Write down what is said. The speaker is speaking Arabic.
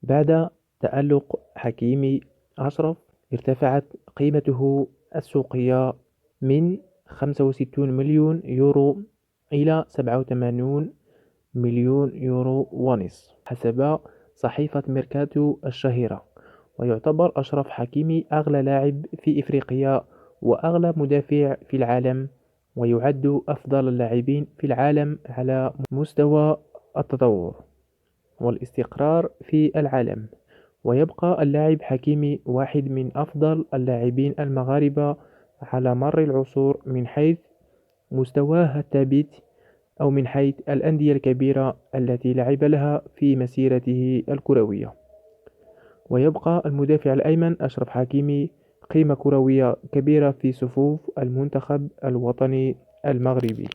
بعد تألق حكيمي أشرف ارتفعت قيمته السوقية من 65 مليون يورو إلى 87 مليون يورو ونصف حسب صحيفة ميركاتو الشهيرة. ويعتبر أشرف حكيمي أغلى لاعب في إفريقيا وأغلى مدافع في العالم، ويعد أفضل اللاعبين في العالم على مستوى التطور والاستقرار في العالم. ويبقى اللاعب حكيمي واحد من أفضل اللاعبين المغاربة على مر العصور من حيث مستواه الثابت أو من حيث الأندية الكبيرة التي لعب لها في مسيرته الكروية. ويبقى المدافع الأيمن أشرف حكيمي قيمة كروية كبيرة في صفوف المنتخب الوطني المغربي.